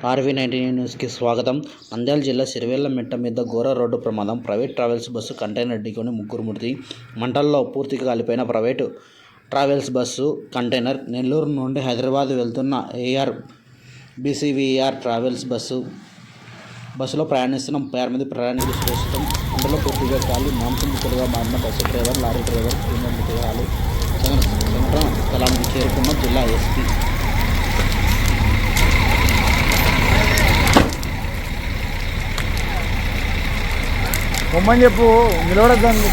RV99 న్యూస్కి స్వాగతం. నంద్యాల జిల్లా సిరివెల్ల మిట్ట మీద ఘోర రోడ్డు ప్రమాదం. ప్రైవేట్ ట్రావెల్స్ బస్సు కంటైనర్ ఢీకొని ముగ్గురు మృతి. మంటల్లో పూర్తిగా కాలిపోయిన private travels bus container. Nellore నుండి హైదరాబాద్ వెళ్తున్న AR BCVR ట్రావెల్స్ బస్సులో ప్రయాణిస్తున్న 30 మంది ప్రయాణికులు సురక్షితం. మంటల్లో పూర్తిగా కాలి మాంసం ముక్కలుగా మారిన బస్సు డ్రైవర్, లారీ డ్రైవర్ మృతదేహాలు సంఘటన స్థలానికి చేరుకున్న జిల్లా SP. పొమ్మని చెప్పు, నిలబడద్దాన్ని.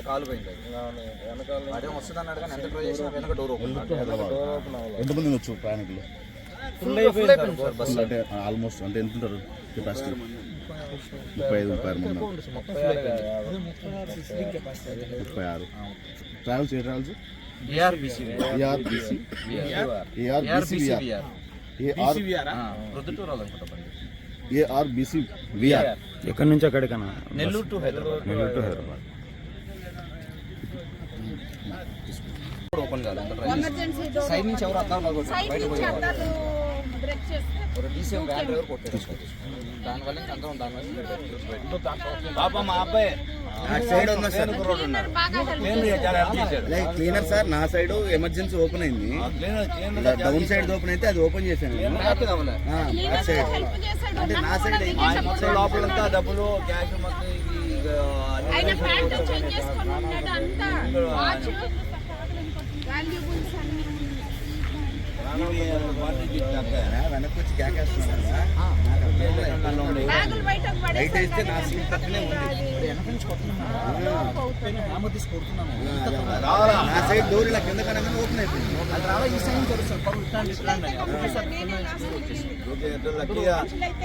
కాలు పోయింది. అదే వస్తుంది అన్నాడు కానీ ఎంత ట్రై చేసినా వెనక డోర్ ఓపెన్. ఎంతమంది వచ్చు ప్రయాణికులు? అంటే ఆల్మోస్ట్ అంటే ఎంత ఉంటారు కెపాసిటీ? 35-36 మంది. 36 ట్రావెల్స్. ఏ ట్రావెల్స్? ARBCVR. ఎక్కడి నుంచి అక్కడికన్నా? నెల్లూరు టు హైదరాబాద్. ఓపెన్ కాదు. సైడ్ నుంచి ఎవరు అద్దాలు డీసీఎం వ్యాన్ డ్రైవర్ కొట్టారు. దానివల్ల అందరం పాప మా అబ్బాయి సైడ్ ఉన్న సార్ క్లీనర్ సార్. నా సైడ్ ఎమర్జెన్సీ ఓపెన్ అయింది. డౌన్ సైడ్ ఓపెన్ అయితే అది ఓపెన్ చేశాను. అంటే నా సైడ్ లోపలంతా డబ్బులు క్యాష్ మొత్తం వెనక్కి వచ్చి క్యాకేస్తున్నాను. నా సైడ్ డోర్ ఇలా కింద కన్నా ఓపెన్ అయిపోయింది.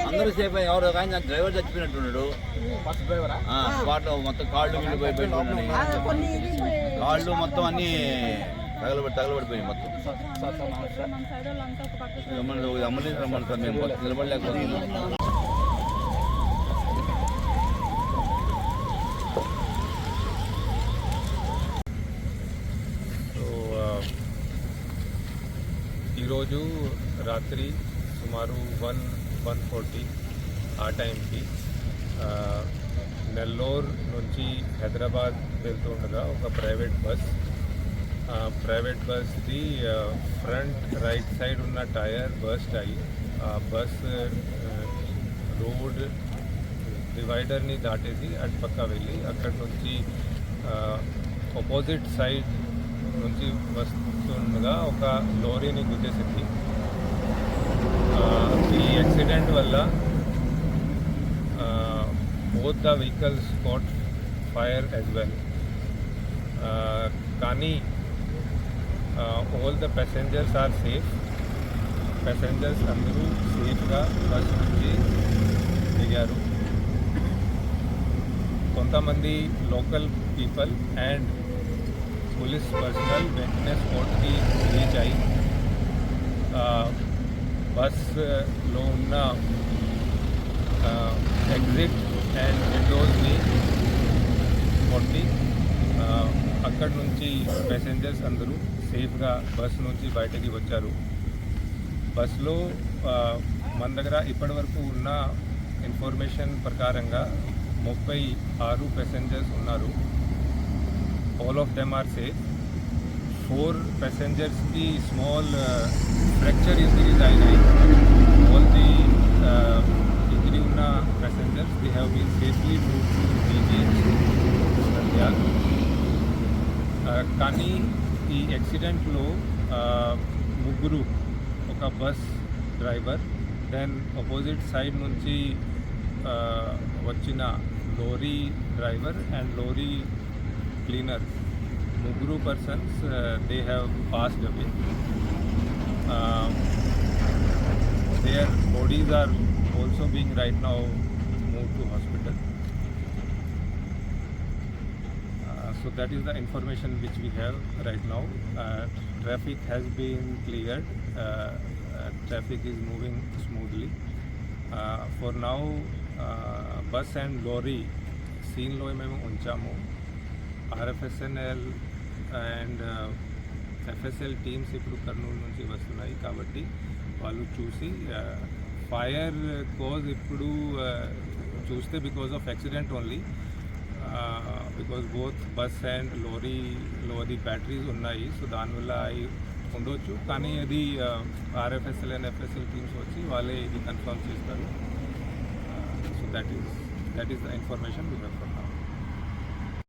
అందరూ సేఫ్. ఎవరు కానీ డ్రైవర్ చచ్చిపోయినట్టున్నాడు. వాటిలో మొత్తం కాళ్ళు వీళ్ళు పోయిపోయినట్టున్నాయి. కాళ్ళు మొత్తం అన్ని తగలబడిపోయింది మొత్తం. అంబులెన్స్ రమ్మని సార్, మేము నిలబడలేకపోతున్నాం. ఈరోజు రాత్రి సుమారు 1:40 ఆ టైంకి నెల్లూరు నుంచి హైదరాబాద్ వెళ్తుండగా ఒక ప్రైవేట్ బస్ది ఫ్రంట్ రైట్ సైడ్ ఉన్న టైర్ బర్స్ట్ అయ్యి ఆ బస్ రోడ్ డివైడర్ని దాటేసి అటు పక్క వెళ్ళి అక్కడి నుంచి ఆపోజిట్ సైడ్ నుంచి వస్తుండగా ఒక లారీని గుద్దేసింది. ఈ యాక్సిడెంట్ వల్ల both the vehicles caught fire as well. కానీ all the passengers are safe. Passengers అందరూ సేఫ్గా బస్ నుంచి దిగారు. కొంతమంది local people and police personnel వెంటనే స్పాట్కి రీచ్ అయ్యి బస్లో ఉన్న ఎగ్జిట్ అండ్ విండోస్ని కొట్టి అక్కడి నుంచి ప్యాసింజర్స్ అందరూ సేఫ్గా బస్ నుంచి బయటకి వచ్చారు. బస్లో మన దగ్గర ఇప్పటివరకు ఉన్న ఇన్ఫర్మేషన్ ప్రకారంగా 36 ప్యాసింజర్స్ ఉన్నారు. All of them are safe. 4 ప్యాసింజర్స్కి స్మాల్ ఫ్రాక్చర్ ఇంజరీస్ అయినాయి. ఆల్ ది ఇంజరీ ఉన్న passengers they have been safely move to GGH. కానీ ఈ యాక్సిడెంట్లో ముగ్గురు, ఒక bus driver, then opposite side నుంచి వచ్చిన lorry driver and lorry cleaner, ముగ్గురు persons they have passed away. Their bodies are also being right now move to hospital. So that is the information which we have right now. Traffic has been cleared. Traffic is moving smoothly. For now, bus and lorry scene lo memo unchamu. RFSNL and FSL teams ఇప్పుడు కర్నూలు నుంచి వస్తున్నాయి కాబట్టి వాళ్ళు చూసి fire cause ఇప్పుడు చూస్తే because of accident only. Because both bus and lory batteries ఉన్నాయి, so దానివల్ల అవి ఉండొచ్చు. కానీ అది ఆర్ఎఫ్ఎస్ఎల్ అండ్ ఎఫ్ఎస్ఎల్ టీమ్స్ వచ్చి వాళ్ళే ఇది కన్ఫర్మ్ చేస్తారు. So that is the information we have from now.